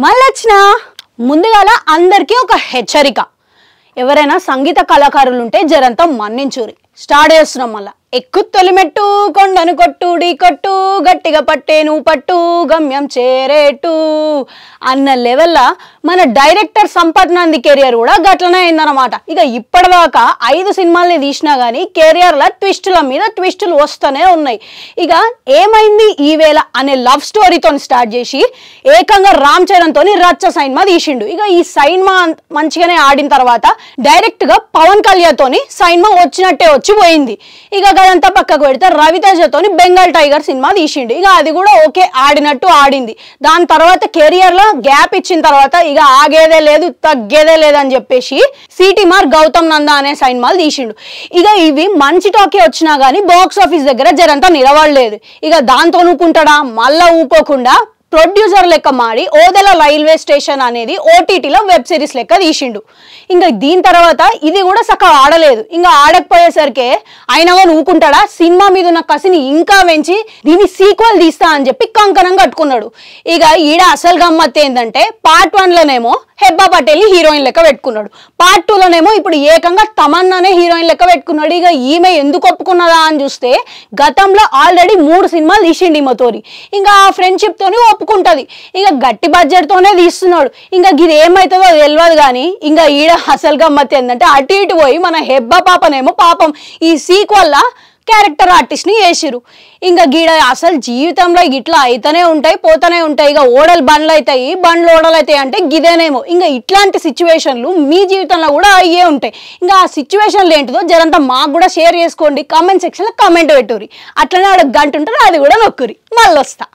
మళ్ళొచ్చిన ముందుగాల అందరికీ ఒక హెచ్చరిక. ఎవరైనా సంగీత కళాకారులు ఉంటే జరంతా మన్నించూరి. స్టార్ట్ చేస్తున్నాం. మళ్ళా ఎక్కు తొలిమెట్టు కొండను కొట్టు ఢీ కొట్టు గట్టిగా పట్టేను పట్టు గమ్యం చేరేటు అన్న లెవెల్లా మన డైరెక్టర్ సంపత్ నంది కెరియర్ కూడా గట్లనే అయిందనమాట. ఇక ఇప్పటిదాకా 5 సినిమాల్ని తీసినా కానీ కెరియర్ల ట్విస్టుల మీద ట్విస్టులు వస్తూనే ఉన్నాయి. ఇక ఏమైంది ఈవేళ అనే లవ్ స్టోరీతో స్టార్ట్ చేసి ఏకంగా రామ్ చరణ్తో రచ్చ సినిమా తీసిండు. ఇక ఈ సినిమా మంచిగానే ఆడిన తర్వాత డైరెక్ట్గా పవన్ కళ్యాణ్తోని సినిమా వచ్చినట్టే వచ్చి పోయింది. ఇక అదంతా పక్కకు పెడితే రవితేజతోని బెంగాల్ టైగర్ సినిమా తీసిండు. ఇక అది కూడా ఓకే, ఆడినట్టు ఆడింది. దాని తర్వాత కెరియర్లో గ్యాప్ ఇచ్చిన తర్వాత ఇక ఆగేదే లేదు తగ్గేదే లేదని చెప్పేసి సిటీమార్ గౌతమ్ నందా అనే సినిమాలు తీసిండు. ఇక ఇవి మంచి టాకే వచ్చినా కానీ బాక్స్ ఆఫీస్ దగ్గర జరంతా నిలవడలేదు. ఇక దాంతో ఊకుంటాడా, మళ్ళా ఊకోకుండా ప్రొడ్యూసర్ లెక్క మాడి ఓదెల రైల్వే స్టేషన్ అనేది ఓటీటీలో వెబ్ సిరీస్ లెక్క తీసిండు. ఇంకా దీని తర్వాత ఇది కూడా సక్క ఆడలేదు. ఇంకా ఆడకపోయేసరికి ఆయన ఊకుంటాడా, సినిమా మీద ఉన్న కసిని ఇంకా పెంచి దీని సీక్వెల్ తీస్తా అని చెప్పి కంకణం కట్టుకున్నాడు. ఇక ఈడ అసలు గమ్మత్ ఏంటంటే పార్ట్ 1లోనేమో హెబ్బా పటేల్ హీరోయిన్ లెక్క పెట్టుకున్నాడు, పార్ట్ 2లోనేమో ఇప్పుడు ఏకంగా తమన్నానే హీరోయిన్ లెక్క పెట్టుకున్నాడు. ఇక ఈమె ఎందుకు ఒప్పుకున్నదా అని చూస్తే గతంలో ఆల్రెడీ 3 సినిమాలు తీసిండు ఈమెతోని. ఇంకా ఆ ఫ్రెండ్షిప్ తోని ఒప్పుకుంటది. ఇక గట్టి బడ్జెట్ తోనే తీస్తున్నాడు. ఇంకా ఇది ఏమవుతుందో తెలియదు కానీ ఇంకా ఈడ అసలు గమ్మత్ ఏంటంటే అటు ఇటు పోయి మన హెబ్బా పాపనేమో పాపం ఈ సీక్వెల్లా క్యారెక్టర్ ఆర్టిస్ట్ని వేసిరు. ఇంకా గీడ అసలు జీవితంలో ఇట్లా అయితేనే ఉంటాయి పోతూనే ఉంటాయి. ఇక ఓడలు బండ్లు అవుతాయి, బండ్లు ఓడలు అవుతాయి అంటే గిదేనేమో. ఇంకా ఇట్లాంటి సిచ్యువేషన్లు మీ జీవితంలో కూడా అయ్యే ఉంటాయి. ఇంకా ఆ సిచ్యువేషన్లు ఏంటిదో జరంతా మాకు కూడా షేర్ చేసుకోండి. కామెంట్ సెక్షన్లో కామెంట్ పెట్టుర్రి. అట్లనే ఆడ గంట ఉంటుంది, అది కూడా నొక్కురి. మళ్ళీ వస్తా.